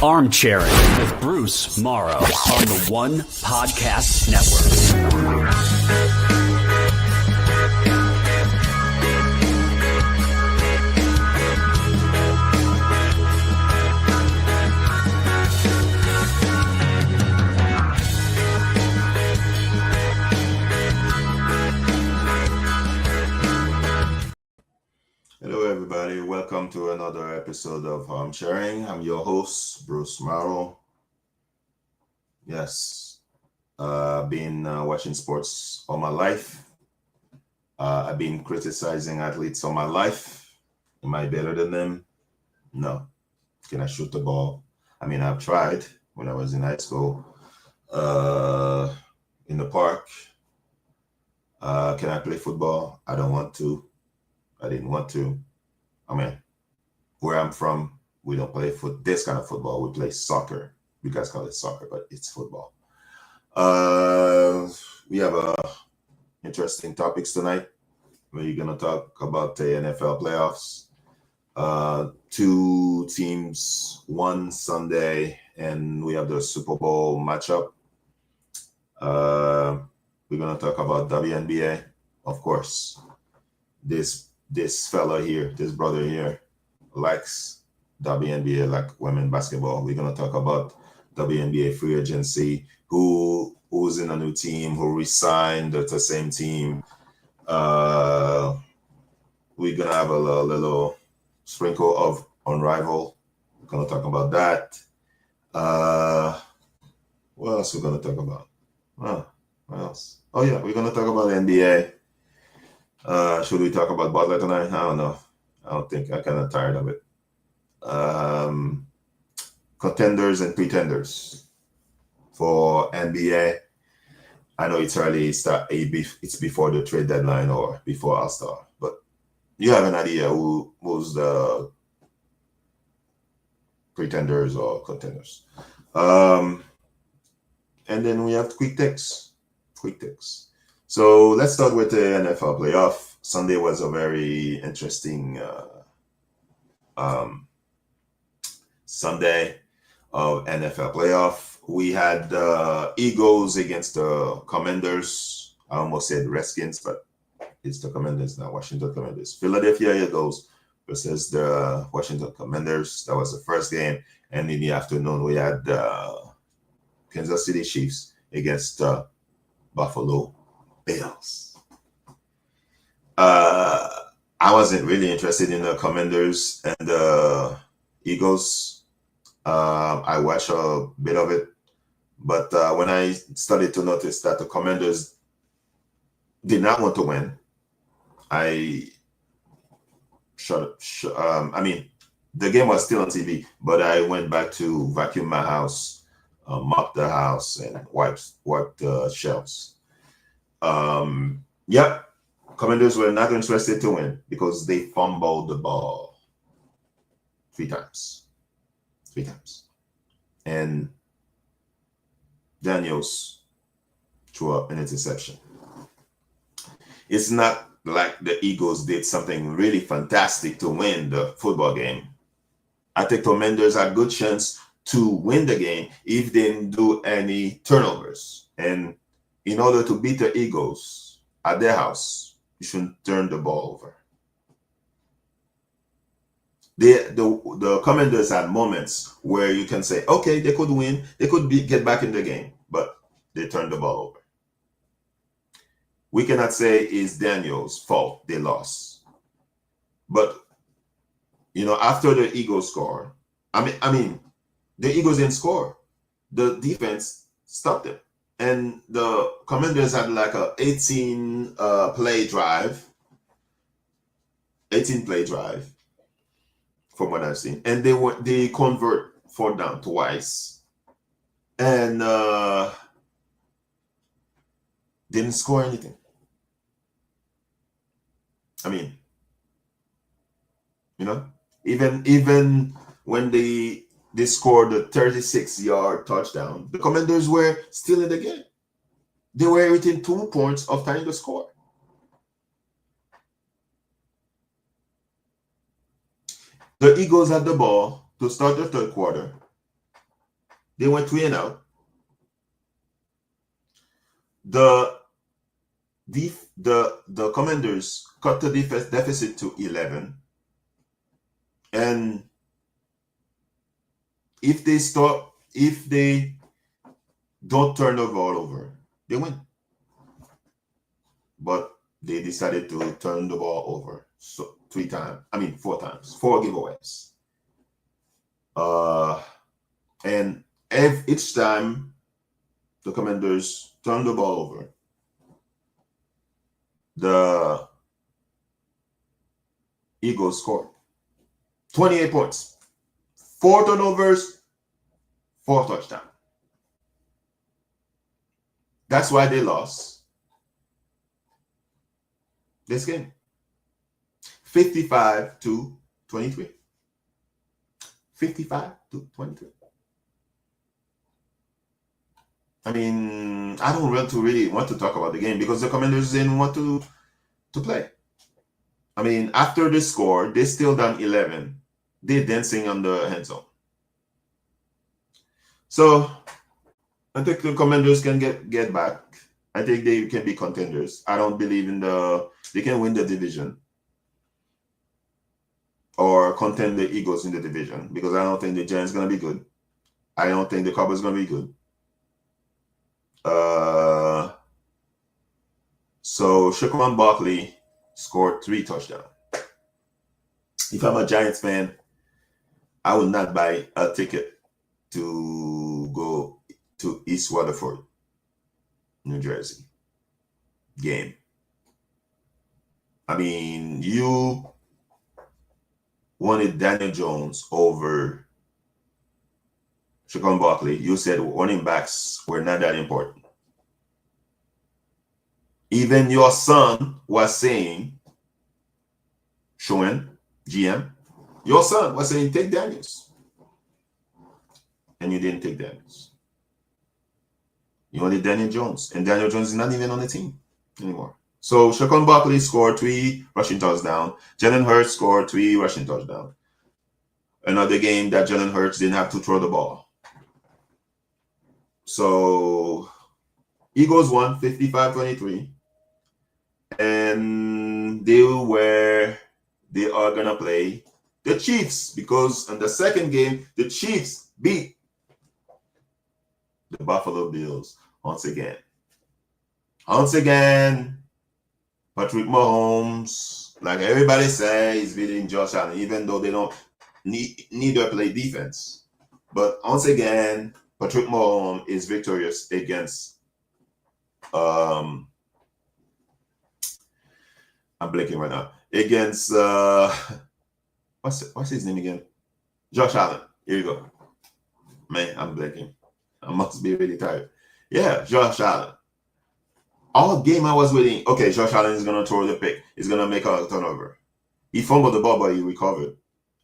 Armchairing with Bruce Maro on the One Podcast Network. Hello, everybody. Welcome to another episode of Armchairing. I'm your host, Bruce Maro. Yes, I've been watching sports all my life. I've been criticizing athletes all my life. Am I better than them? No. Can I shoot the ball? I mean, I've tried when I was in high school, in the park. Can I play football? I don't want to. I didn't want to. I mean, where I'm from, we don't play this kind of football. We play soccer. You guys call it soccer, but it's football. We have interesting topics tonight. We're going to talk about the NFL playoffs. Two teams, one Sunday, and we have the Super Bowl matchup. We're going to talk about WNBA, of course. This fella here, this brother here, likes WNBA, like women basketball. We're gonna talk about WNBA free agency, who's in a new team, who resigned to the same team. We're gonna have a little sprinkle of Unrivaled. We're gonna talk about that. What else we're gonna talk about? What else? Oh yeah, we're gonna talk about the NBA. Should we talk about Butler tonight? I don't know. I don't think. I'm kind of tired of it. Contenders and pretenders for NBA. I know it's early. It's before the trade deadline or before All-Star, but you have an idea who's the pretenders or contenders. And then we have quick takes. So let's start with the NFL playoff. Sunday was a very interesting Sunday of NFL playoff. We had the Eagles against the Commanders. I almost said Redskins, but it's the Commanders, not Washington Commanders. Philadelphia Eagles versus the Washington Commanders. That was the first game. And in the afternoon, we had the Kansas City Chiefs against Buffalo Bills. I wasn't really interested in the Commanders and the Eagles. I watched a bit of it, but when I started to notice that the Commanders did not want to win, I the game was still on TV, but I went back to vacuum my house, mop the house, and wipe the shelves. Commanders were not interested to win because they fumbled the ball three times. And Daniels threw up an interception. It's not like the Eagles did something really fantastic to win the football game. I think Commanders had a good chance to win the game if they didn't do any turnovers. And in order to beat the Eagles at their house, you shouldn't turn the ball over. The Commanders had moments where you can say, okay, they could win, they could get back in the game, but they turned the ball over. We cannot say it's Daniels' fault they lost. But, after the Eagles score, I mean, the Eagles didn't score. The defense stopped them. And the Commanders had like a 18 play drive from what I've seen. And they convert 4th down twice. And didn't score anything. I mean, even when they scored a 36-yard touchdown, the Commanders were still in the game. They were within 2 points of tying the score. The Eagles had the ball to start the third quarter. They went 3-0. The Commanders cut the deficit to 11, and if they don't turn the ball over, they win. But they decided to turn the ball over so 4 times, 4 giveaways. And each time the Commanders turned the ball over, the Eagles scored 28 points, 4 turnovers, 4 touchdowns. That's why they lost this game. 55-23. 55-23. I mean, I don't really want to talk about the game because the Commanders didn't want to play. I mean, after the score, they still down 11. They're dancing on the end zone. So I think the Commanders can get back. I think they can be contenders. I don't believe they can win the division or contend the Eagles in the division because I don't think the Giants going to be good. I don't think the Cowboys going to be good. So Saquon Barkley scored 3 touchdowns. If I'm a Giants fan, I will not buy a ticket to go to East Waterford, New Jersey game. I mean, you wanted Daniel Jones over Saquon Barkley. You said running backs were not that important. Even your son was saying, showing GM, your son was saying, take Daniels. And you didn't take Daniels. You wanted Daniel Jones. And Daniel Jones is not even on the team anymore. So Saquon Barkley scored 3 rushing touchdowns. Jalen Hurts scored 3 rushing touchdowns. Another game that Jalen Hurts didn't have to throw the ball. So Eagles won 55-23. And they are going to play the Chiefs because in the second game, the Chiefs beat the Buffalo Bills once again. Once again, Patrick Mahomes, like everybody say, is beating Josh Allen, even though they don't neither play defense. But once again, Patrick Mahomes is victorious against I'm blanking right now. Against what's his name again? Josh Allen. Here you go. Man, I'm blanking. I must be really tired. Yeah, Josh Allen. All game I was waiting. Okay, Josh Allen is gonna throw the pick. He's gonna make a turnover. He fumbled the ball, but he recovered.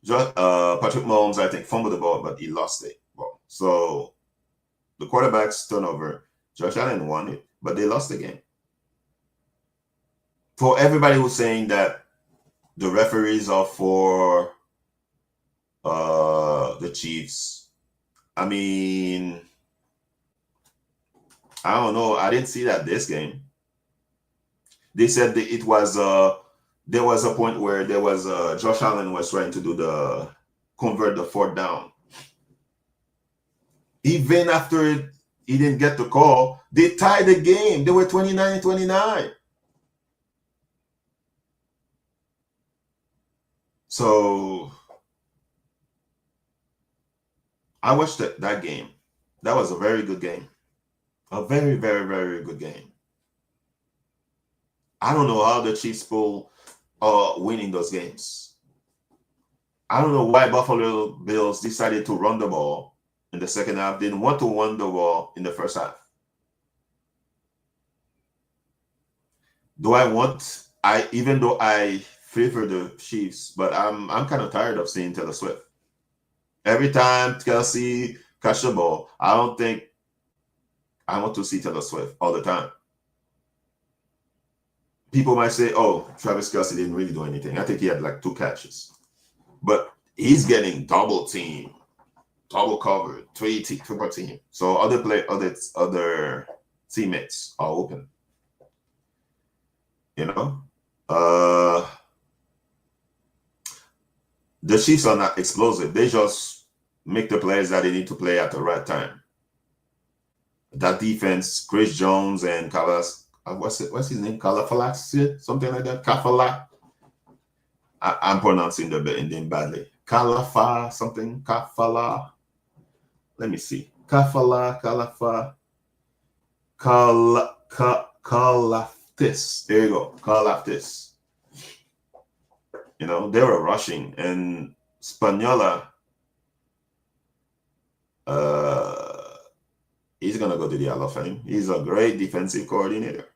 Patrick Mahomes, I think, fumbled the ball, but he lost it. Well, so the quarterback's turnover. Josh Allen won it, but they lost the game. For everybody who's saying that the referees are for the Chiefs, I mean, I don't know. I didn't see that this game. They said that it was there was a point where there was Josh Allen was trying to do convert the 4th down. Even after he didn't get the call, they tied the game. They were 29-29. So I watched that game. That was a very good game. A very, very, very good game. I don't know how the Chiefs pull winning those games. I don't know why Buffalo Bills decided to run the ball in the second half. Didn't want to run the ball in the first half. Even though I favor the Chiefs, but I'm kind of tired of seeing Taylor Swift. Every time Kelsey catch the ball, I don't think I want to see Taylor Swift all the time. People might say, oh, Travis Kelsey didn't really do anything. I think he had like 2 catches. But he's getting double team double covered, triple team. So other teammates are open. You know, the Chiefs are not explosive. They just make the plays that they need to play at the right time. That defense, Chris Jones and Kalas, what's his name? Kalafalax, something like that. Kafala. I'm pronouncing the name badly. Kalafa, something. Kafala. Let me see. Kafala, Kalafa, Kalaftis. There you go. Kalaftis. You know, they were rushing, and Spagnola, he's gonna go to the Hall of Fame. He's a great defensive coordinator.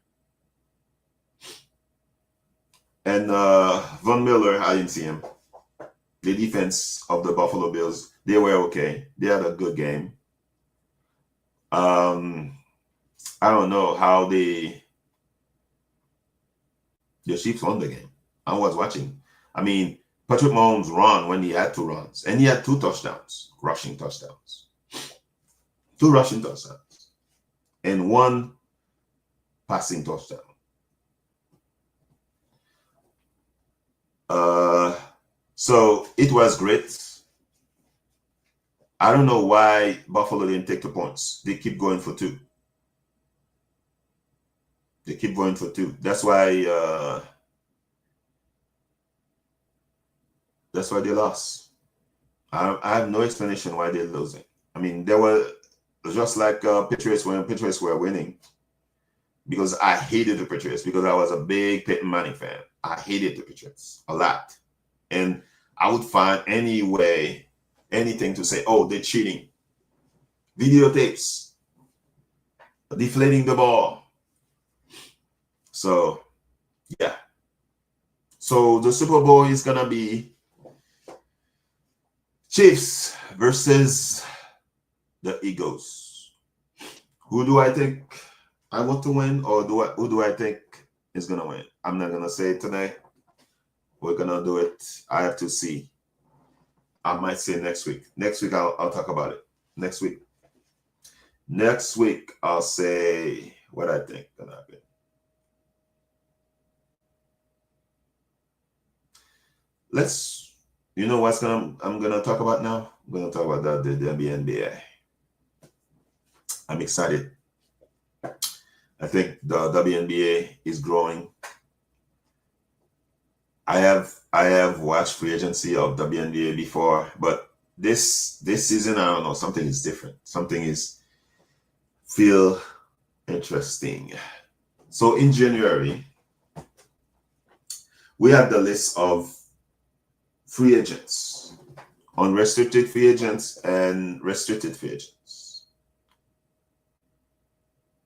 And Von Miller, I didn't see him. The defense of the Buffalo Bills, they were okay. They had a good game. I don't know how the Chiefs won the game. I was watching. I mean, Patrick Mahomes ran when he had 2 runs, and he had 2 touchdowns, rushing touchdowns. 2 rushing touchdowns, and 1 passing touchdown. So it was great. I don't know why Buffalo didn't take the points. They keep going for 2. They keep going for 2. That's why they lost. I have no explanation why they're losing. I mean, they were just like Patriots when Patriots were winning. Because I hated the Patriots because I was a big Peyton Manning fan. I hated the Patriots a lot. And I would find anything to say, oh, they're cheating. Videotapes. Deflating the ball. So, yeah. So the Super Bowl is going to be Chiefs versus the Eagles. Who do I think I want to win, or who do I think is going to win? I'm not going to say it today. We're going to do it. I have to see. I might say next week. Next week, I'll talk about it. Next week. Next week, I'll say what I think going to happen. You know what I'm going to talk about now? I'm going to talk about the WNBA. I'm excited. I think the WNBA is growing. I have watched free agency of WNBA before, but this season, I don't know, something is different. Something is feel interesting. So in January, we have the list of free agents, unrestricted free agents and restricted free agents.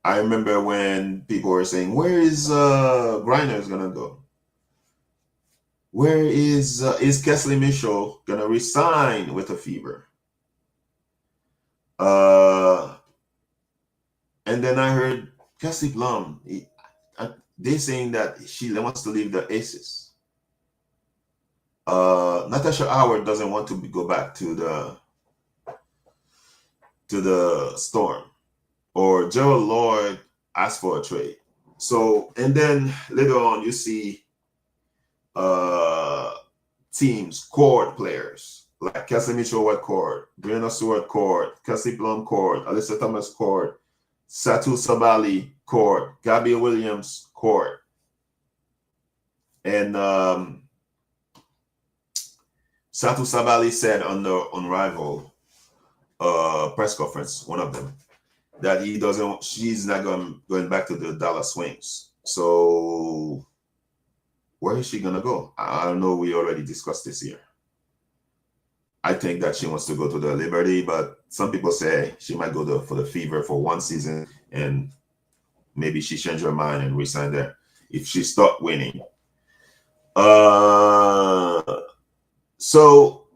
I remember when people were saying, where is Griner gonna go? Where is Kesley Mitchell gonna resign with a fever? And then I heard Cassie Blum. They're saying that she wants to leave the Aces. Natasha Howard doesn't want to go back to the Storm. Or Gerald Lloyd asked for a trade. So, and then later on, you see teams, court players, like Cassie Mitchell at court, Brianna Stewart court, Cassie Blum court, Alyssa Thomas court, Satu Sabali court, Gabby Williams court. And Satu Sabali said on the Unrivaled press conference, one of them, that she's not going back to the Dallas Wings. So where is she going to go? I don't know. We already discussed this here. I think that she wants to go to the Liberty, but some people say she might go for the Fever for 1 season, and maybe she changed her mind and resign there if she start winning. So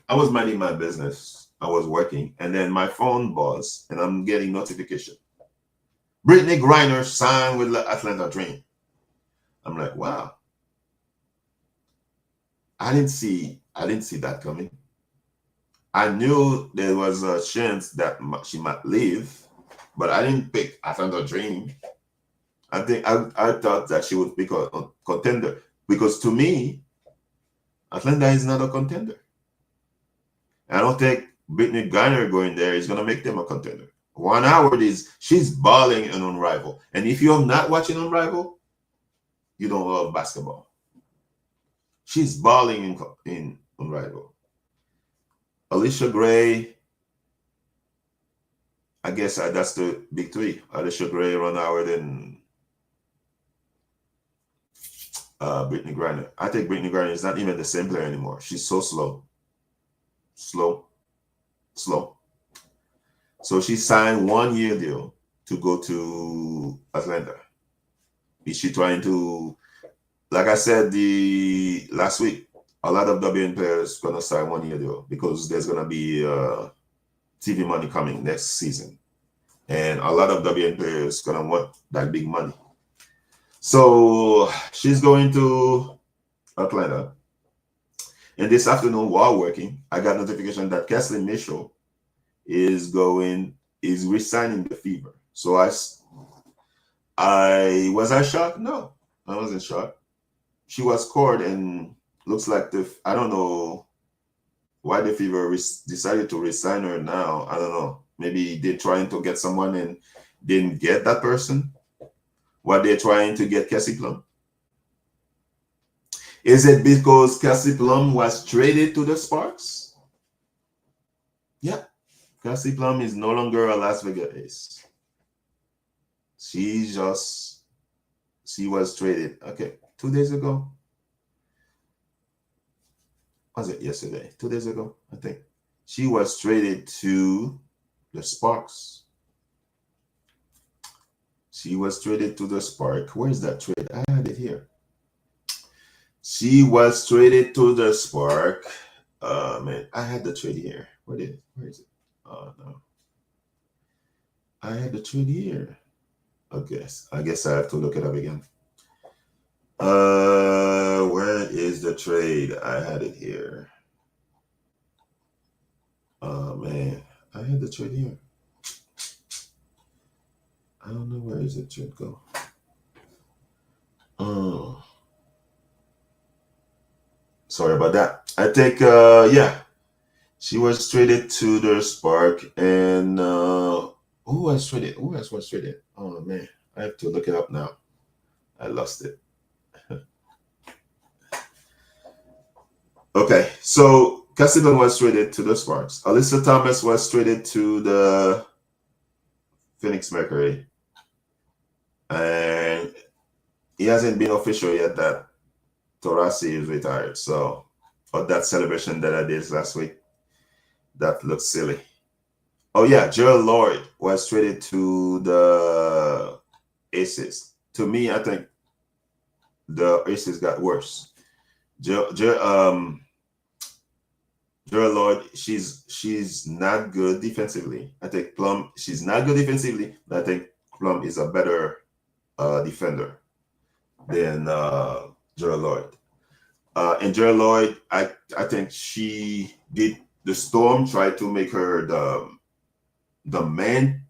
I was minding my business. I was working, and then my phone buzzed, and I'm getting notification. Brittney Griner signed with the Atlanta Dream. I'm like, wow. I didn't see that coming. I knew there was a chance that she might leave, but I didn't pick Atlanta Dream. I thought that she would pick a contender because to me, Atlanta is not a contender. I don't think Brittney Griner going there is gonna make them a contender. Juan Howard she's balling in Unrivaled, and if you're not watching Unrivaled, you don't love basketball. She's balling in Unrivaled. Alicia Gray, I guess that's the big three. Alicia Gray, Ron Howard, and Brittney Griner. I think Brittney Griner is not even the same player anymore. She's so slow. Slow. So she signed 1 year deal to go to Atlanta. Is she trying to, like I said the last week, a lot of WN players gonna sign 1 year deal because there's gonna be TV money coming next season. And a lot of WN players gonna want that big money. So she's going to Atlanta. And this afternoon while working, I got notification that Kathleen Mitchell is resigning the Fever. So was I shocked? No, I wasn't shocked. She was scored and looks like I don't know why the Fever decided to resign her now. I don't know. Maybe they're trying to get someone and didn't get that person. What they're trying to get Cassie Plum. Is it because Cassie Plum was traded to the Sparks? Yeah. Cassie Plum is no longer a Las Vegas Ace. She was traded. Okay, 2 days ago. Was it yesterday? 2 days ago, I think. She was traded to the Sparks. She was traded to the Spark. Where's that trade? I had it here. She was traded to the Spark. Man, I had the trade here. Where is it? Oh no. I had the trade here. Okay, I guess I have to look it up again. Where is the trade? I had it here. Oh man, I had the trade here. I don't know where is the trade go. Oh, sorry about that. I think yeah, she was traded to the Spark, and who was traded? Who else was traded? Oh man, I have to look it up now. I lost it. Okay, so Cassidy was traded to the Sparks. Alyssa Thomas was traded to the Phoenix Mercury. And it hasn't been official yet that Taurasi is retired. So, or that celebration that I did last week, that looks silly. Oh yeah, Gerald Lord was traded to the Aces. To me, I think the Aces got worse. Gerald Lord, she's not good defensively. I think Plum, she's not good defensively, but I think Plum is a better defender than Gerald Lloyd. And Gerald Lloyd, I think she did the Storm try to make her the main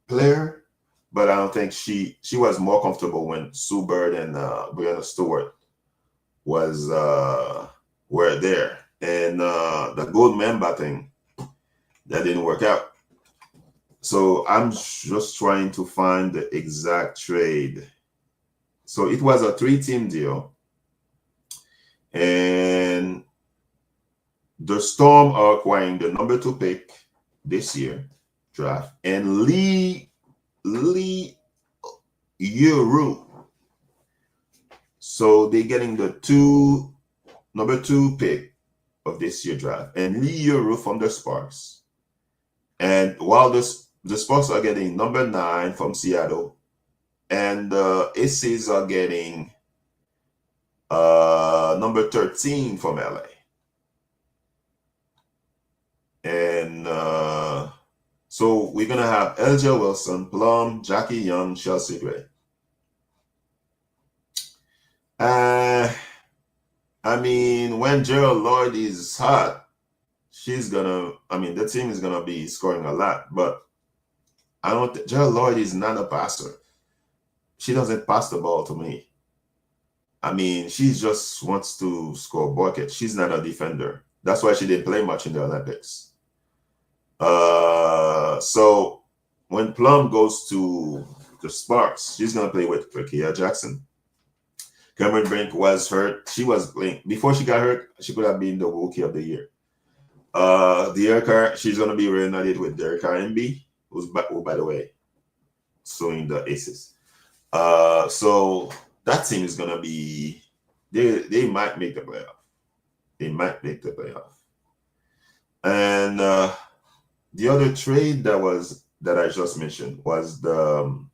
player, but I don't think she was more comfortable when Sue Bird and Brianna Stewart were there. And the gold member thing, that didn't work out. So I'm just trying to find the exact trade. So it was a 3-team deal. And the Storm are acquiring the number 2 pick this year draft. And Lee Yuru. So they're getting the number 2 pick of this year draft. And Lee Yuru from the Sparks. And while the Sparks are getting number 9 from Seattle, and the Aces are getting number 13 from LA. And so we're going to have LJ Wilson, Plum, Jackie Young, Chelsea Gray. I mean, when Gerald Lloyd is hot, she's gonna. I mean, the team is gonna be scoring a lot, but I don't. Gerald Lloyd is not a passer. She doesn't pass the ball to me. I mean, she just wants to score buckets. She's not a defender. That's why she didn't play much in the Olympics. So when Plum goes to the Sparks, she's gonna play with Rakia Jackson. Cameron Brink was hurt. She was playing before she got hurt. She could have been the Rookie of the Year. She's gonna be reunited with Derek RMB, who's back. Oh, by the way, suing the Aces. So that team is gonna be. They might make the playoff. They might make the playoff. And the other trade that I just mentioned was the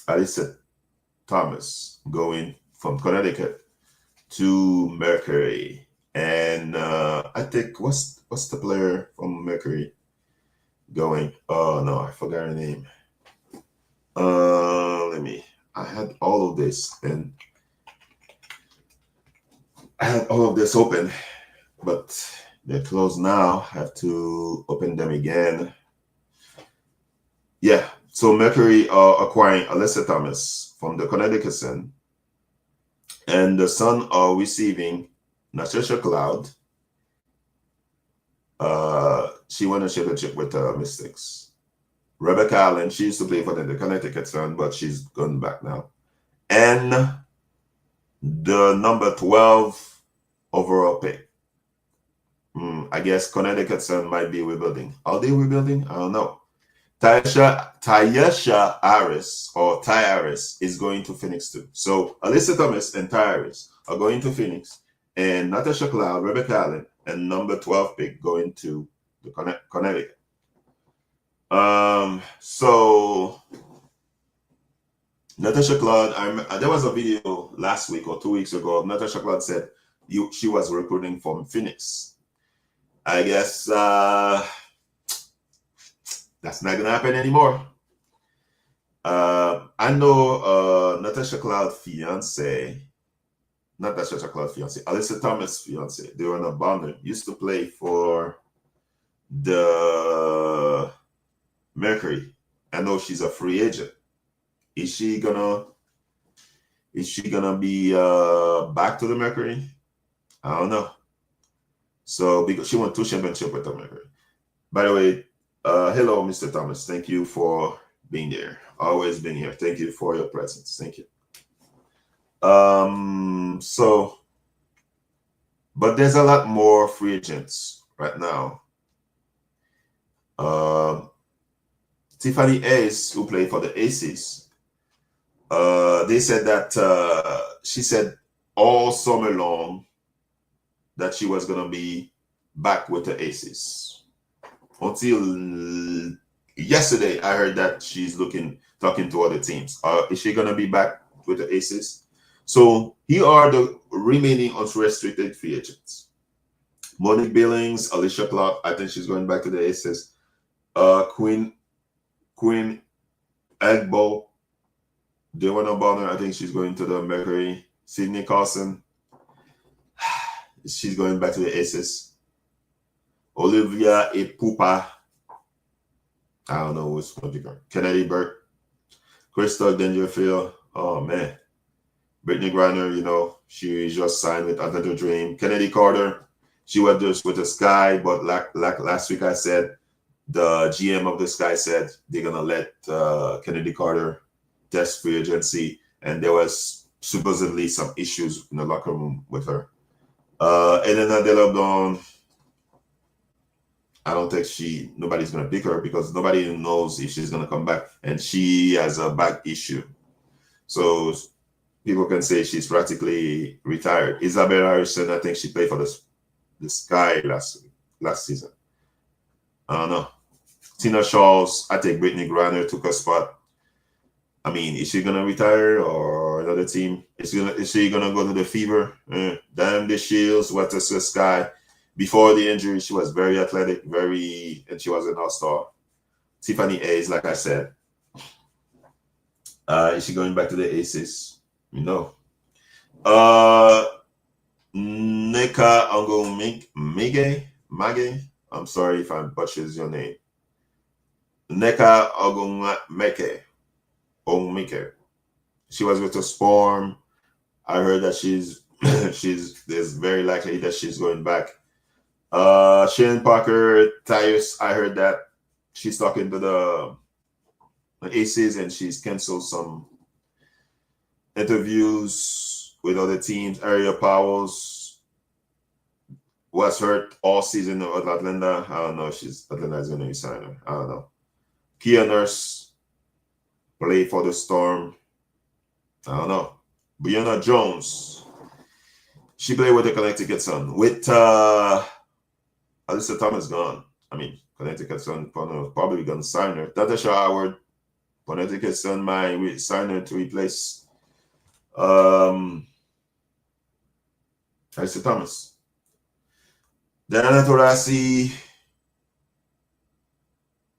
Alyssa Thomas going from Connecticut to Mercury. And I think what's the player from Mercury going? Oh no, I forgot her name. I had all of this and I had all of this open, but they're closed now. I have to open them again. Yeah, so Mercury are acquiring Alyssa Thomas from the Connecticut Sun, and the Sun are receiving Natasha Cloud. She won a championship with Mystics. Rebecca Allen, she used to play for the Connecticut Sun, but she's gone back now. And the number 12 overall pick. I guess Connecticut Sun might be rebuilding. Are they rebuilding? I don't know. Tyesha Harris or Ty Harris is going to Phoenix too. So Alyssa Thomas and Ty Harris are going to Phoenix, and Natasha Cloud, Rebecca Allen, and number 12 pick going to the Connecticut. So Natasha Cloud, there was a video last week or 2 weeks ago. Natasha Cloud said she was recruiting from Phoenix. I guess that's not gonna happen anymore. I know Natasha Cloud fiance, Alyssa Thomas fiance. They were on a bonder. Used to play for the Mercury. I know she's a free agent. Is she gonna be back to the Mercury? I don't know. So because she won 2 championships with the Mercury. By the way, hello, Mr. Thomas. Thank you for being there. Always been here. Thank you for your presence. Thank you. But there's a lot more free agents right now. Tiffany Ace, who played for the Aces, they said that she said all summer long that she was gonna be back with the Aces. Until yesterday, I heard that she's talking to other teams. Is she gonna be back with the Aces? So here are the remaining unrestricted free agents: Monique Billings, Alicia Clark. I think she's going back to the Aces. Queen Egbo, Dewana Bonner. I think she's going to the Mercury. Sydney Carson. She's going back to the Aces. Olivia Epupa. I don't know who's going to be. Kennedy Burke. Crystal Dangerfield. Oh, man. Brittney Griner, she just signed with Under the Dream. Kennedy Carter. She was just with the Sky, but like last week I said, the GM of the Sky said they're going to let Kennedy Carter test free agency, and there was supposedly some issues in the locker room with her. Elena Delabon, I don't think nobody's going to pick her because nobody knows if she's going to come back, and she has a back issue. So people can say she's practically retired. Isabel Harrison, I think she played for the Sky last season. I don't know. Tina Charles, I think Brittney Griner took her spot. I mean, is she going to retire or another team? Is she going to go to the Fever? Damn the Shields, what's the Sky? Before the injury, she was very athletic, and she was an all-star. Tiffany Hayes, like I said. Is she going back to the Aces? No. Neka Angomige, Maggie. I'm sorry if I butchers your name. Neka Ongmeke. She was with a Storm. I heard that she's there's very likely that she's going back. Shane Parker, Tyus, I heard that she's talking to the Aces and she's canceled some interviews with other teams. Area Powers was hurt all season with Atlanta. I don't know if Atlanta is going to resign her. I don't know. Kia Nurse played for the Storm. I don't know. Brianna Jones, she played with the Connecticut Sun. With Alyssa Thomas gone. I mean, Connecticut Sun probably going to sign her. Natasha Howard, Connecticut Sun might sign her to replace Alyssa Thomas. Diana Taurasi,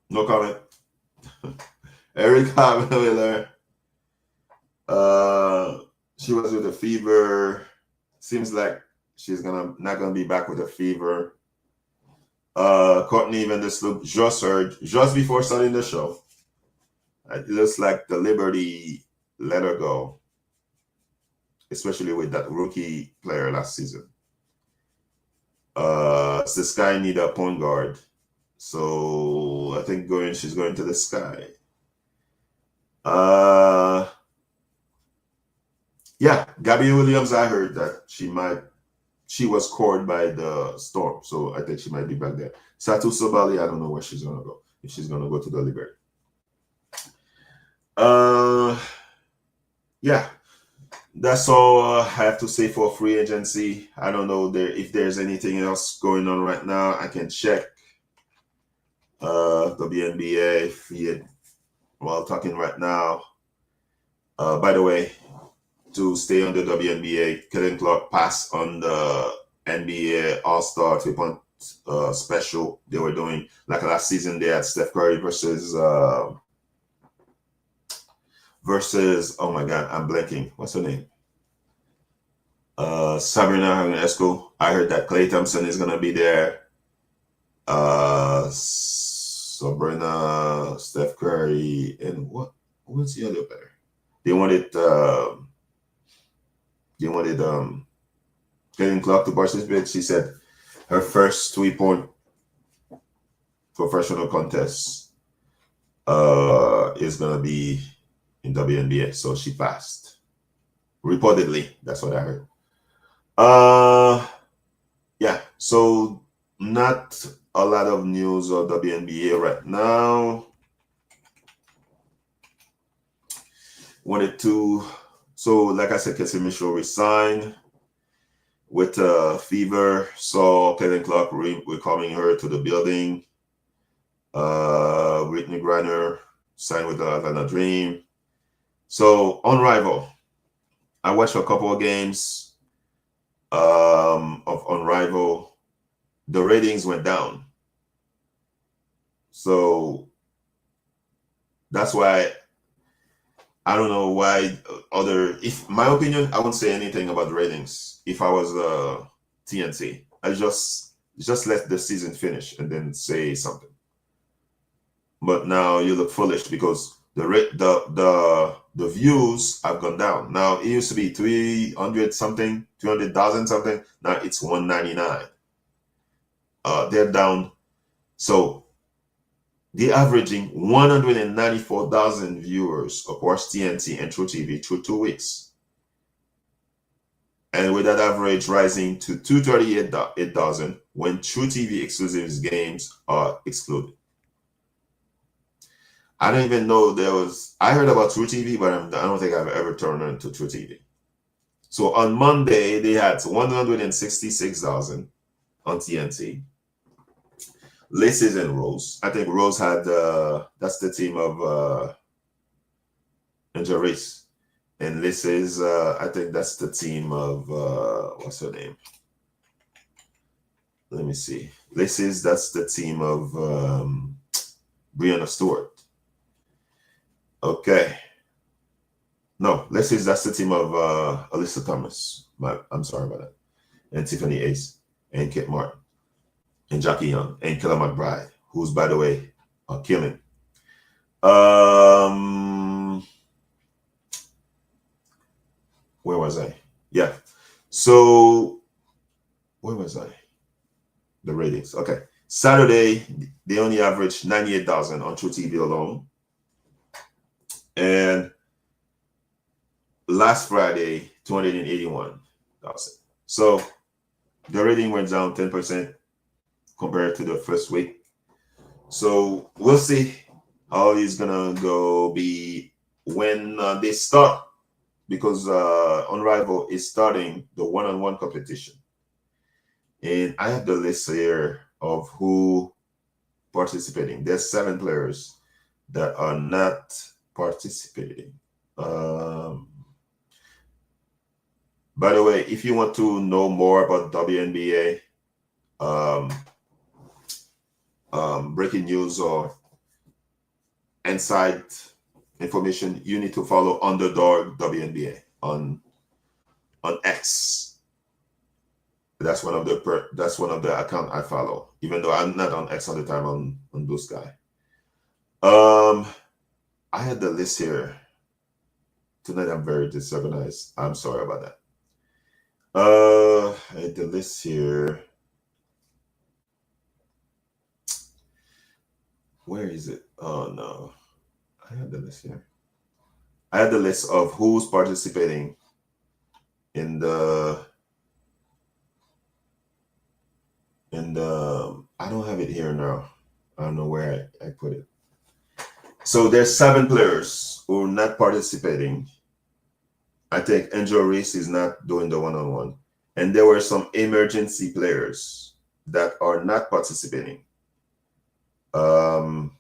no comment. Erica Miller, she was with a fever. Seems like she's not gonna be back with a fever. Courtney Vandersloot just heard just before starting the show. It looks like the Liberty let her go, especially with that rookie player last season. The Sky need a point guard, so I think she's going to the Sky. Yeah, Gabby Williams, I heard that she was called by the Storm, so I think she might be back there. Satu Sobali, I don't know where she's gonna go. If she's gonna go to the Liberty. Yeah, that's all I have to say for free agency. I don't know if there's anything else going on right now. I can check WNBA feed while talking right now. By the way, to stay on the WNBA, Kellen Clark passed on the NBA All-Star 3-point special they were doing. Like last season, they had Steph Curry versus oh my God, I'm blanking. What's her name? Sabrina Ionescu. I heard that Klay Thompson is gonna be there. Sabrina, Steph Curry, and what's the other player? They wanted Kellen Clark to participate. She said her first 3-point professional contest is gonna be in WNBA, so she passed. Reportedly, that's what I heard. Yeah, so not a lot of news on WNBA right now. So like I said, Cassie Mitchell resigned with a fever. So Kellen Clark welcoming her to the building. Brittney Griner signed with the Atlanta Dream. So on Rival, I watched a couple of games on Rival. The ratings went down. So that's why I don't know why if my opinion, I wouldn't say anything about the ratings. If I was TNT, I just let the season finish and then say something. But now you look foolish because the views have gone down. Now it used to be 300,000 something. Now it's 199. They're down. So they're averaging 194,000 viewers across TNT and True TV through 2 weeks. And with that average rising to 238,000 when True TV exclusive games are excluded. I don't even know I heard about True TV, but I don't think I've ever turned on to True TV. So on Monday, they had 166,000 on TNT. Laces and Rose. I think Rose had that's the team of Jaris. And Laces, I think that's the team of what's her name? Let me see. Laces, that's the team of Brianna Stewart. Okay. No, Laces, that's the team of Alyssa Thomas. I'm sorry about that. And Tiffany Ace and Kit Martin. and Jackie Young and Killer McBride, who's, by the way, killing. Where was I? Yeah. So where was I? The ratings. Okay. Saturday, they only averaged 98,000 on True TV alone. And last Friday, 281,000. So the rating went down 10% compared to the first week. So we'll see how it's gonna go be when they start, because Unrivaled is starting the one-on-one competition. And I have the list here of who participating. There's 7 players that are not participating. By the way, if you want to know more about WNBA, breaking news or inside information, you need to follow Underdog WNBA on X. That's one of the account I follow, even though I'm not on X all the time, on Blue Sky. I had the list here. Tonight I'm very disorganized. I'm sorry about that. I had the list here. Where is it? Oh no. I had the list here. I had the list of who's participating in the I don't have it here now. I don't know where I put it. So there's 7 players who are not participating. I think Angel Reese is not doing the one-on-one. And there were some emergency players that are not participating. I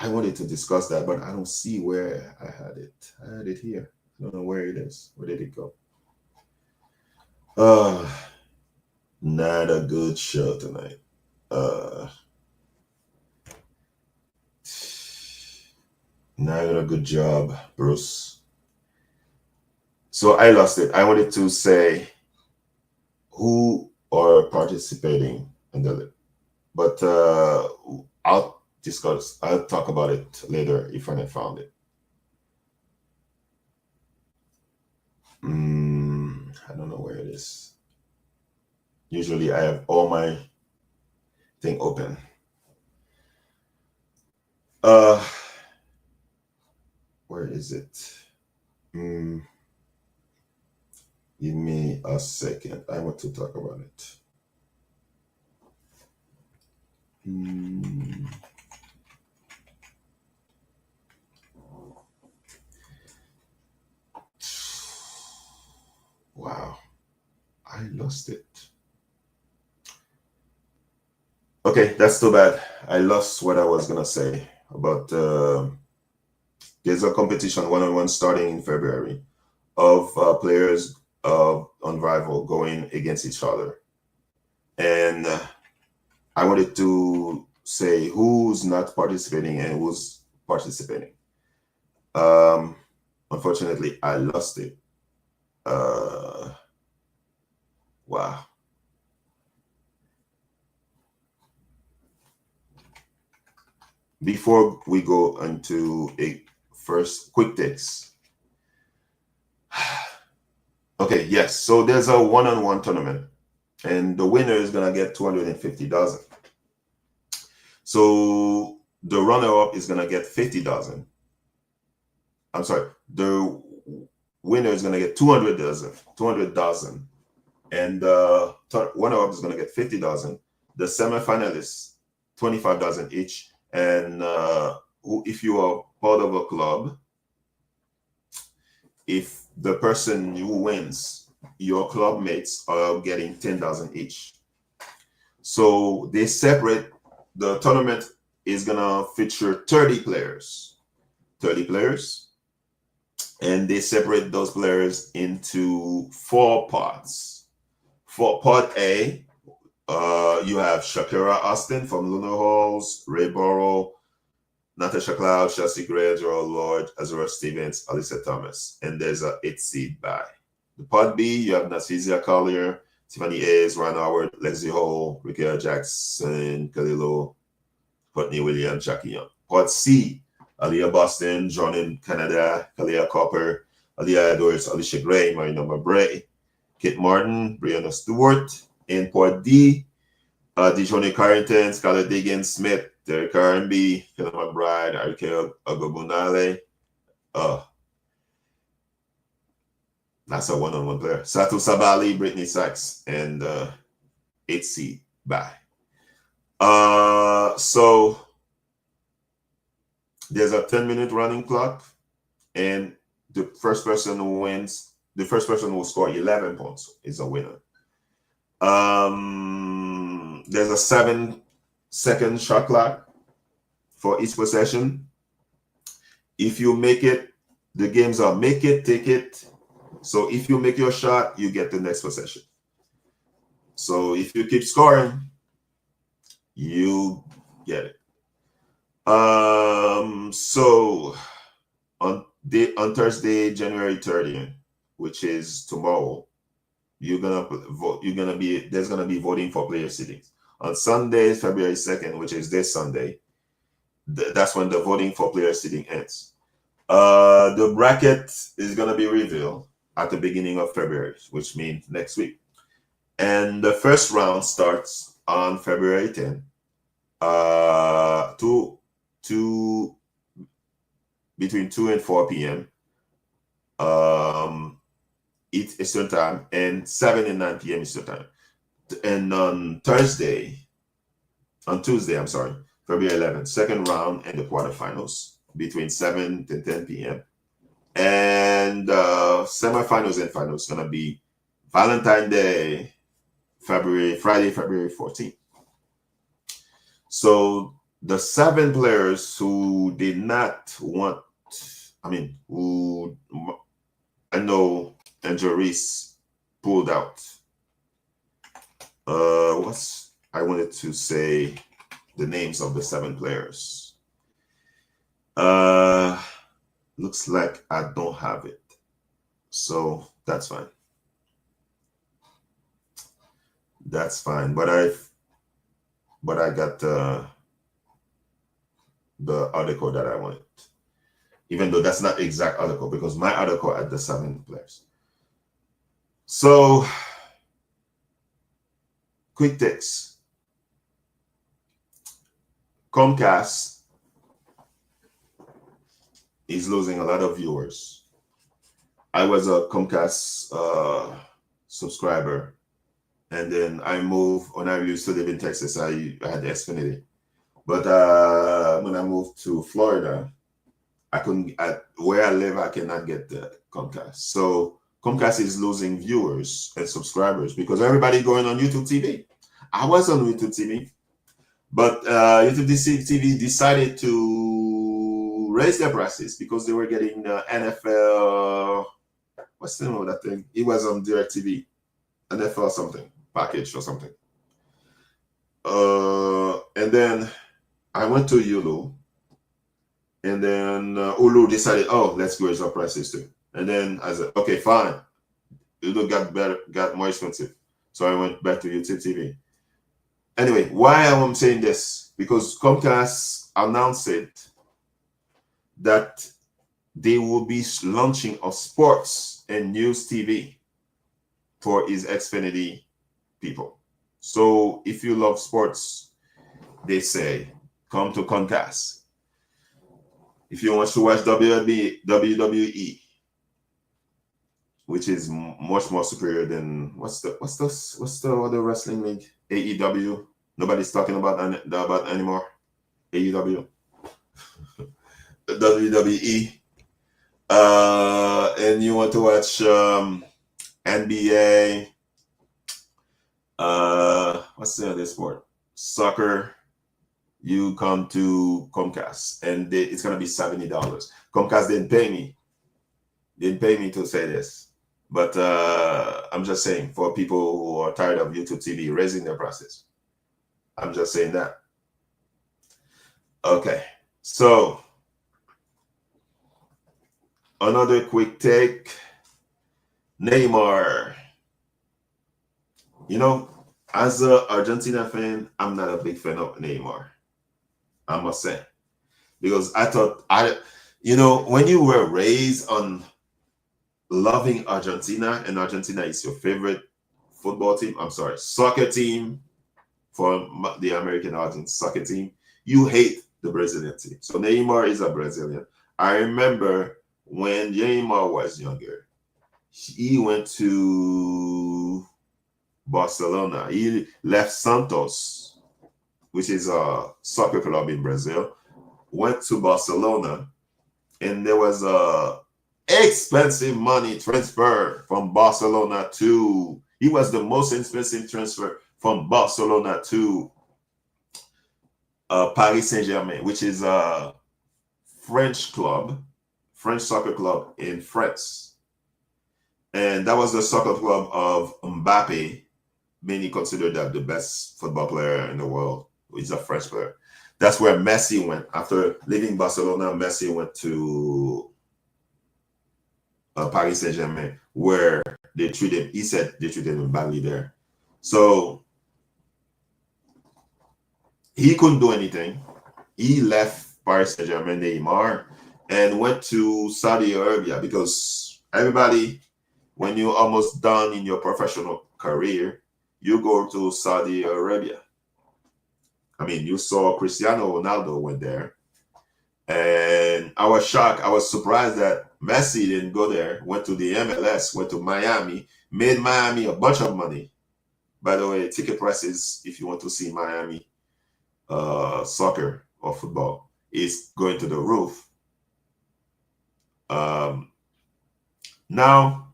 wanted to discuss that, but I don't see where I had it. I had it here. I don't know where it is. Where did it go? Not a good show tonight. Not a good job, Bruce. So I lost it. I wanted to say who are participating in the, but I'll talk about it later if I found it. I don't know where it is. Usually I have all my thing open. Where is it? Give me a second. I want to talk about it. Wow, I lost it. Okay, that's too bad. I lost what I was gonna say about there's a competition one-on-one starting in February of players on Rival going against each other, and I wanted to say who's not participating and who's participating. Unfortunately, I lost it. Wow. Before we go into a first quick takes. Okay, yes. So there's a one-on-one tournament, and the winner is gonna get 250,000. So the runner-up is gonna get 50,000. I'm sorry, the winner is gonna get 200,000, and the runner-up is gonna get 50,000. The semifinalists 25,000 each. And if you are part of a club, if the person who wins, your club mates are getting 10,000 each. So they separate. The tournament is gonna feature 30 players, and they separate those players into 4 parts. For part A, you have Shakira Austin from Lunar Halls, Ray Burrow, Natasha Cloud, Chelsea Gray, Gerald Lord, Azura Stevens, Alyssa Thomas, and there's a 8 seed bye. The part B, you have Nasizia Collier, Tiffany Hayes, Ron Howard, Lexi Hall, Ricky Jackson, Kalilo, Putney Williams, Jackie Young. Part C, Aliyah Boston, John in Canada, Kalia Copper, Aliyah Doris, Alicia Gray, Marina Bray, Kit Martin, Brianna Stewart. In Part D, Dijoni Carrington, Scarlett Diggins, Smith, Derek R&B, Philip McBride, Arike Ogobunale. That's a one-on-one player. Satu Sabali, Brittney Sachs, and 8C Bye. So there's a 10-minute running clock, and the first person who wins, the first person who score 11 points is a winner. There's a 7-second shot clock for each possession. If you make it, the games are make it, take it. So if you make your shot, you get the next possession. So if you keep scoring, you get it. So on Thursday, January 30th, which is tomorrow, you're gonna vote. There's gonna be voting for player sittings. On Sunday, February 2nd, which is this Sunday, that's when the voting for player sitting ends. The bracket is gonna be revealed at the beginning of February, which means next week. And the first round starts on February 10th, between 2 and 4 p.m. Eastern time, and 7 and 9 p.m. Eastern time. And on Tuesday, February 11th, second round and the quarterfinals between 7 and 10 p.m. And semifinals and finals gonna be Valentine's Day, Friday, February 14th. So the 7 players who did not want, who I know Angel Reese pulled out. I wanted to say the names of the 7 players. Looks like I don't have it, so that's fine. That's fine. But I got the article that I wanted, even though that's not the exact article, because my article had the 7 players. So, quick takes. Comcast is losing a lot of viewers. I was a Comcast subscriber, and then I moved. When I used to live in Texas, I had Xfinity. But when I moved to Florida, where I live, I cannot get the Comcast. So Comcast is losing viewers and subscribers because everybody going on YouTube TV. I was on YouTube TV, but YouTube TV decided to raise their prices because they were getting NFL. What's the name of that thing? It was on DirecTV, NFL something package or something. And then I went to Hulu, and then Hulu decided, let's raise our prices too. And then I said, okay, fine. Hulu got more expensive. So I went back to YouTube TV. Anyway, why am I saying this? Because Comcast announced it that they will be launching a sports and news TV for its Xfinity people. So if you love sports, they say, come to Comcast. If you want to watch WWE, which is much more superior than what's the other wrestling league? AEW. Nobody's talking about anymore. AEW. WWE. And you want to watch NBA. What's the other sport? Soccer. You come to Comcast, and it's gonna be $70. Comcast didn't pay me to say this, but I'm just saying for people who are tired of YouTube TV raising their prices. I'm just saying that. Okay, so another quick take. Neymar You know, as a Argentina fan, I'm not a big fan of Neymar. I must say, because when you were raised on loving Argentina, and Argentina is your favorite football team. I'm sorry, soccer team for the American audience, soccer team. You hate the Brazilian team. So Neymar is a Brazilian. I remember when Neymar was younger, he went to Barcelona. He left Santos, which is a soccer club in Brazil, went to Barcelona, and there was a expensive money transfer from Barcelona to. He was the most expensive transfer from Barcelona to Paris Saint-Germain, which is a French soccer club in France. And that was the soccer club of Mbappe, many consider that the best football player in the world. He's a French player. That's where Messi went. After leaving Barcelona, Messi went to Paris Saint-Germain, where they treated him badly there. So he couldn't do anything. He left Paris Saint-Germain, Neymar, and went to Saudi Arabia, because everybody, when you're almost done in your professional career, you go to Saudi Arabia. I mean, you saw Cristiano Ronaldo went there. And I was shocked. I was surprised that Messi didn't go there, went to the MLS, went to Miami, made Miami a bunch of money. By the way, ticket prices, if you want to see Miami soccer or football, is going to the roof. Now,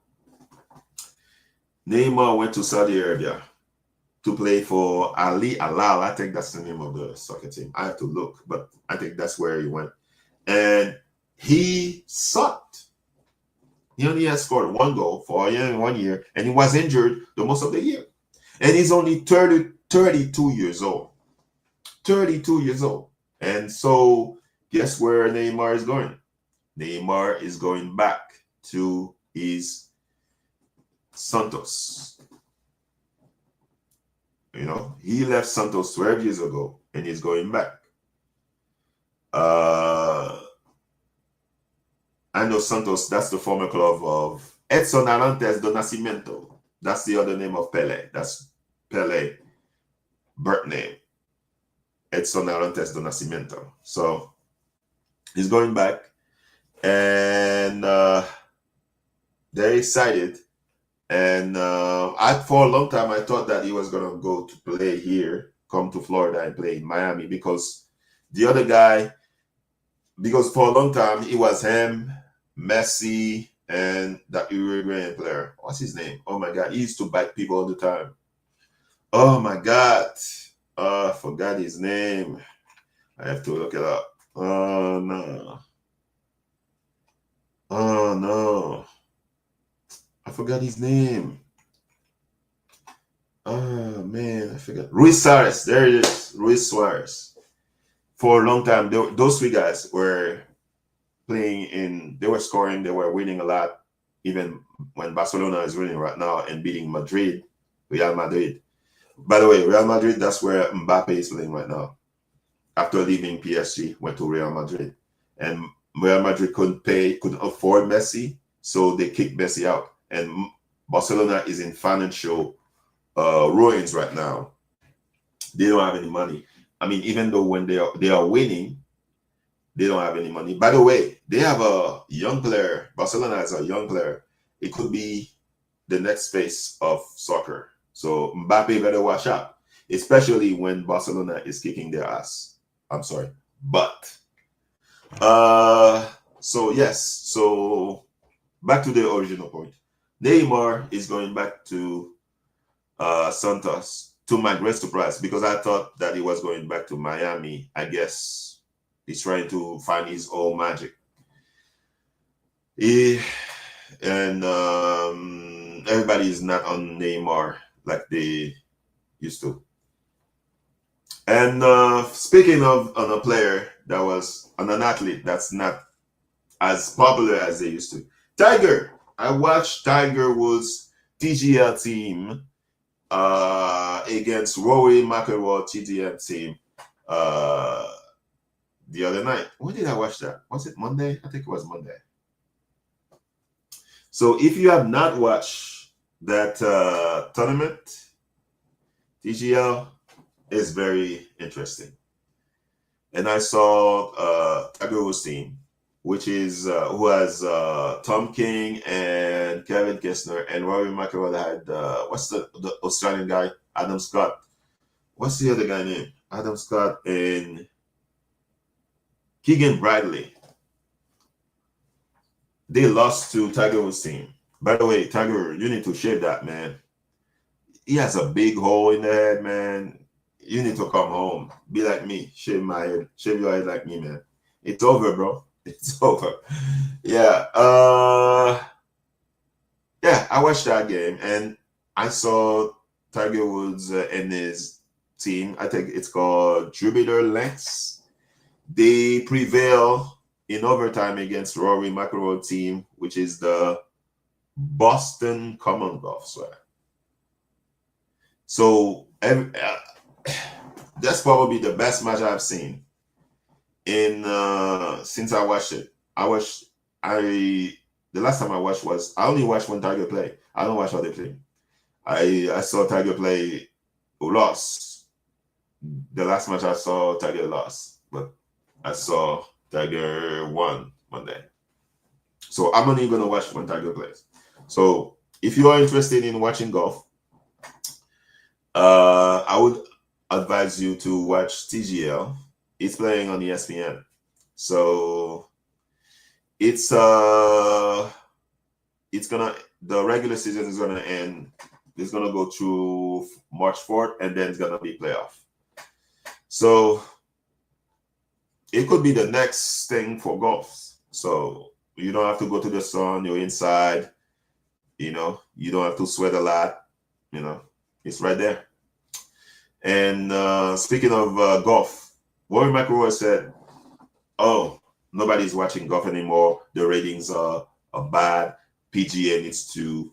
Neymar went to Saudi Arabia to play for Al Hilal. I think that's the name of the soccer team. I have to look, but I think that's where he went. And he sucked. He only has scored one goal for 1 year, and he was injured the most of the year. And he's only 32 years old. 32 years old. And so, guess where Neymar is going? Neymar is going back to his Santos. You know, he left Santos 12 years ago, and he's going back. I know Santos, that's the former club of Edson Arantes do Nascimento. That's the other name of Pele. That's Pele, birth name. Edson Arantes do Nascimento. So he's going back, and they're excited. And for a long time, I thought that he was going to go to play here, come to Florida and play in Miami, because the other guy, because for a long time, it was him, Messi, and that Uruguayan player. What's his name? Oh, my God. He used to bite people all the time. Oh, my God. I forgot his name. I have to look it up. Oh, no. Oh, no. I forgot his name. Oh, man, I forgot. Luis Suarez. There it is. Luis Suarez. For a long time, those three guys were playing they were scoring, they were winning a lot, even when Barcelona is winning right now and beating Real Madrid. By the way, Real Madrid, that's where Mbappe is playing right now. After leaving PSG, went to Real Madrid. And Real Madrid couldn't afford Messi, so they kicked Messi out. And Barcelona is in financial ruins right now. They don't have any money. I mean, even though when they are winning, they don't have any money. By the way, they have a young player. Barcelona has a young player. It could be the next face of soccer. So Mbappe better watch out, especially when Barcelona is kicking their ass. I'm sorry. But, so yes. So back to the original point. Neymar is going back to Santos, to my great surprise, because I thought that he was going back to Miami. I guess he's trying to find his own magic. Everybody is not on Neymar like they used to. And speaking of a player that was an athlete that's not as popular as they used to, Tiger. I watched Tiger Woods' TGL team against Rory McIlroy TDM team the other night. When did I watch that? Was it Monday? I think it was Monday. So if you have not watched that tournament, TGL is very interesting. And I saw Tiger Woods team, which is who has Tom King and Kevin Kistner, and Rory McIlroy had what's the Australian guy, Adam Scott. What's the other guy name? Adam Scott and Keegan Bradley. They lost to Tiger Woods team. By the way, Tiger, you need to shave that, man. He has a big hole in the head, man. You need to come home. Be like me. Shave my head. Shave your head like me, man. It's over, bro. It's over. Yeah. Yeah, I watched that game and I saw Tiger Woods and his team. I think it's called Jupiter Lynx. They prevail in overtime against Rory McIlroy team, which is the Boston Commonwealth. So that's probably the best match I've seen in since I watched it. The last time I watched was I only watched when Tiger play. I don't watch how they play. I saw Tiger play who lost. The last match I saw Tiger lost, but I saw Tiger won Monday. So I'm only gonna watch when Tiger plays. So if you are interested in watching golf, I would advise you to watch TGL. It's playing on ESPN. So it's the regular season is gonna end. It's gonna go through March 4th, and then it's gonna be playoff. So it could be the next thing for golf. So you don't have to go to the sun. You're inside. You don't have to sweat a lot. It's right there. And speaking of golf, Rory McIlroy said, "Oh, nobody's watching golf anymore. The ratings are bad. PGA needs to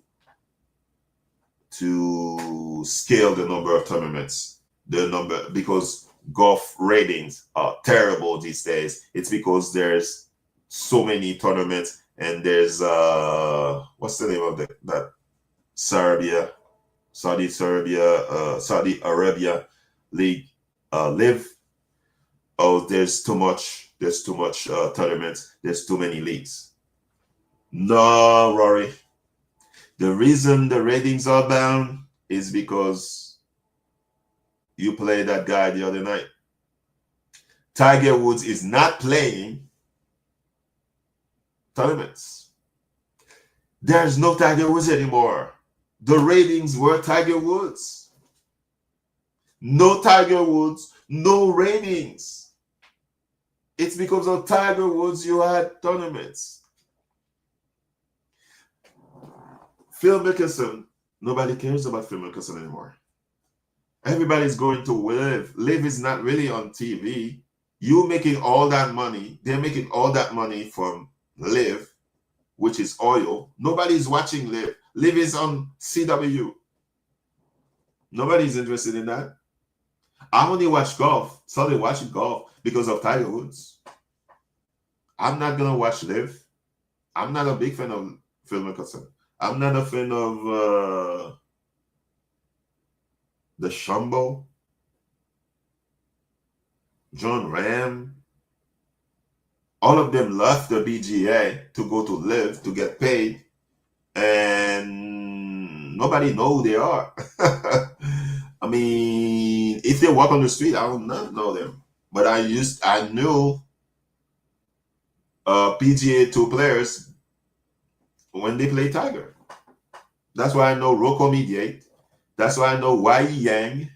scale the number of tournaments. Because golf ratings are terrible these days. It's because there's so many tournaments, and there's what's the name of that Saudi Arabia League, Live. Oh, there's too much tournaments. There's too many leagues." No, Rory. The reason the ratings are down is because you played that guy the other night. Tiger Woods is not playing tournaments. There's no Tiger Woods anymore. The ratings were Tiger Woods. No Tiger Woods, no ratings. It's because of Tiger Woods you had tournaments. Phil Mickelson, nobody cares about Phil Mickelson anymore. Everybody's going to Live. Live is not really on TV. You making all that money. They're making all that money from Live, which is oil. Nobody's watching Live. Live is on CW. Nobody's interested in that. I only watch golf. Started watching golf because of Tiger Woods. I'm not gonna watch Live. I'm not a big fan of Phil Mickelson. I'm not a fan of the Shumbo, John Ram. All of them left the BGA to go to Live to get paid, and nobody know who they are. I mean, if they walk on the street, I would not know them. But I knew PGA Tour players when they play Tiger. That's why I know Rocco Mediate. That's why I know Wai Yang.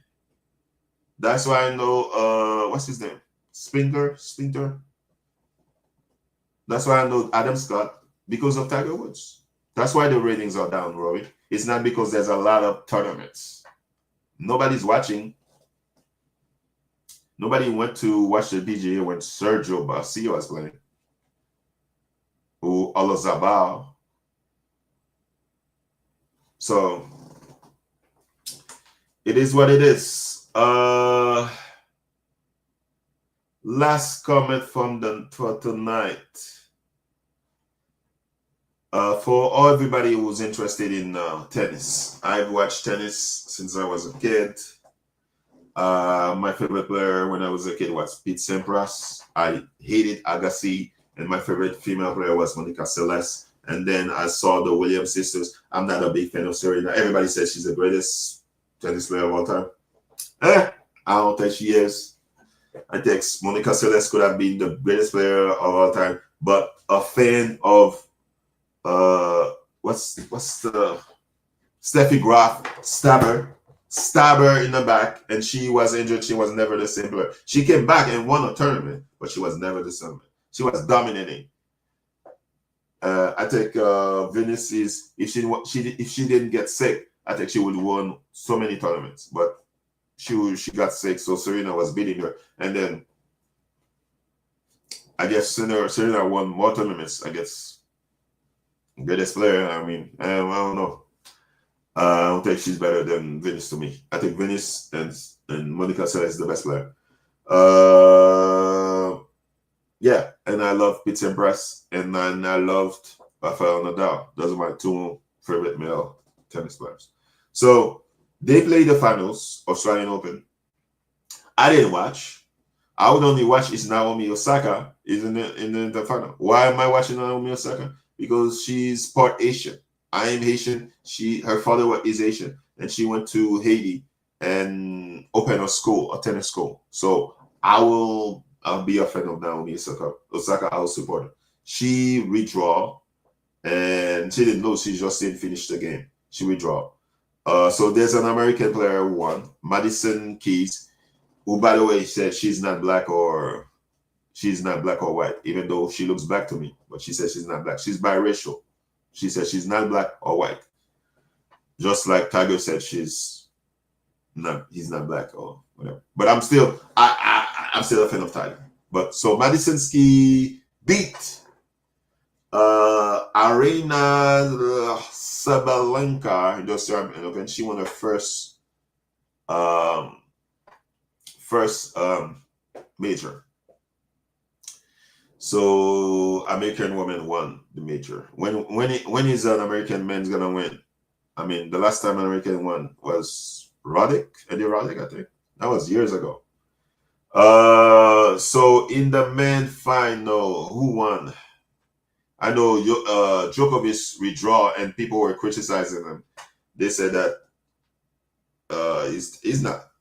That's why I know what's his name? Spinter. That's why I know Adam Scott, because of Tiger Woods. That's why the ratings are down, Rory. It's not because there's a lot of tournaments. Nobody's watching. Nobody went to watch the PGA when Sergio Garcia was playing. Or Olazabal. So it is what it is. Last comment for tonight. For everybody who's interested in tennis, I've watched tennis since I was a kid. My favorite player when I was a kid was Pete Sampras. I hated Agassi, and my favorite female player was Monica Seles. And then I saw the Williams sisters. I'm not a big fan of Serena. Everybody says she's the greatest tennis player of all time. I don't think she is. I think Monica Seles could have been the greatest player of all time, but a fan of what's the Steffi Graf stab her in the back, and she was injured. She was never the same player. She came back and won a tournament, but she was never the same. She was dominating. I think Venus is if she didn't get sick, I think she would have won so many tournaments. But she got sick, so Serena was beating her, and then I guess Serena won more tournaments. I guess greatest player. I mean, I don't know. I don't think she's better than Venus to me. I think Venus and Monica Seles is the best player. Yeah, and I love Pete Sampras, and I loved Rafael Nadal. Those are my two favorite male tennis players. So they played the finals, Australian Open. I didn't watch. I would only watch is Naomi Osaka is in the final. Why am I watching Naomi Osaka? Because she's part Asian. I am Haitian. Her father is Asian, and she went to Haiti and opened a tennis school. So I'll be a fan of Naomi Osaka. I'll support her. She withdraw, and she didn't lose. She just didn't finish the game. She withdraw. So there's an American player who won, Madison Keys, who, by the way, said she's not black or white, even though she looks black to me. But she says she's not black. She's biracial. She said she's not black or white. Just like Tiger said he's not black or whatever. But I'm still a fan of Tiger. But so Madison Ski beat Arena Sabalenka in the Australian Open. She won her first major. So American woman won the major. When is an American man's gonna win? I mean, the last time an American won was Eddie Roddick, I think. That was years ago. So in the men final, who won? I know Djokovic withdraw, and people were criticizing him. They said that he's not.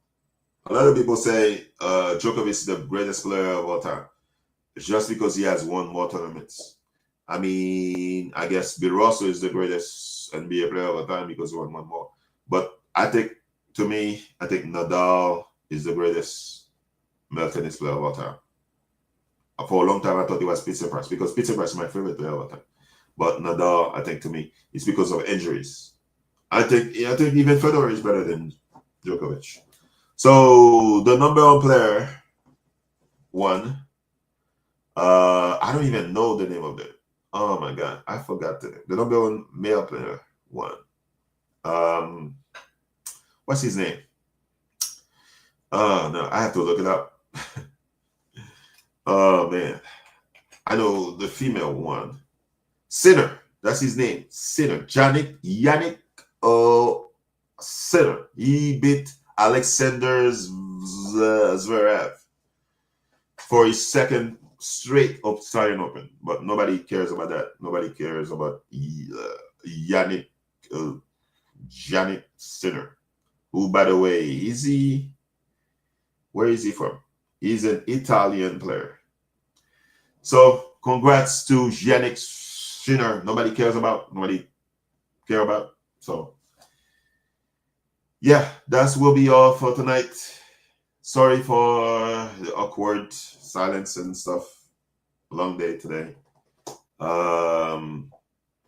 A lot of people say Djokovic is the greatest player of all time. It's just because he has won more tournaments. I mean, I guess Bill Russell is the greatest NBA player of all time because he won one more. But I think Nadal is the greatest male tennis player of all time. For a long time, I thought it was Pete Sampras because Pete Sampras is my favorite player of all time. But Nadal, I think to me, it's because of injuries. I think even Federer is better than Djokovic. So the number one player won. I don't even know the name of it. Oh my god, I forgot the name. The number one male player won. What's his name? Oh no, I have to look it up. Oh man, I know the female one. Sinner, that's his name. Sinner, Yannick Sinner. He beat Alexander Zverev for his second straight Australian Open, but nobody cares about that. Nobody cares about Yannick Sinner, who, by the way, where is he from? He's an Italian player. So congrats to Yannick Sinner. Nobody care about. So yeah, that will be all for tonight. Sorry for the awkward silence and stuff. Long day today. A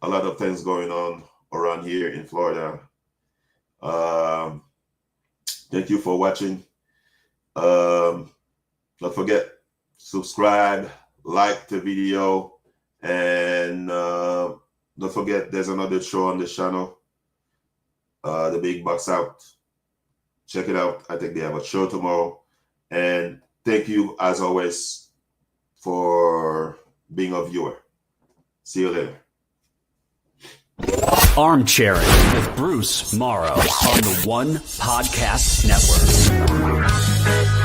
lot of things going on around here in Florida. Thank you for watching. Don't forget, subscribe, like the video, and don't forget there's another show on the channel, The Big Box Out. Check it out. I think they have a show tomorrow. And thank you, as always, for being a viewer. See you later. Armchairing with Bruce Maro on the One Podcast Network.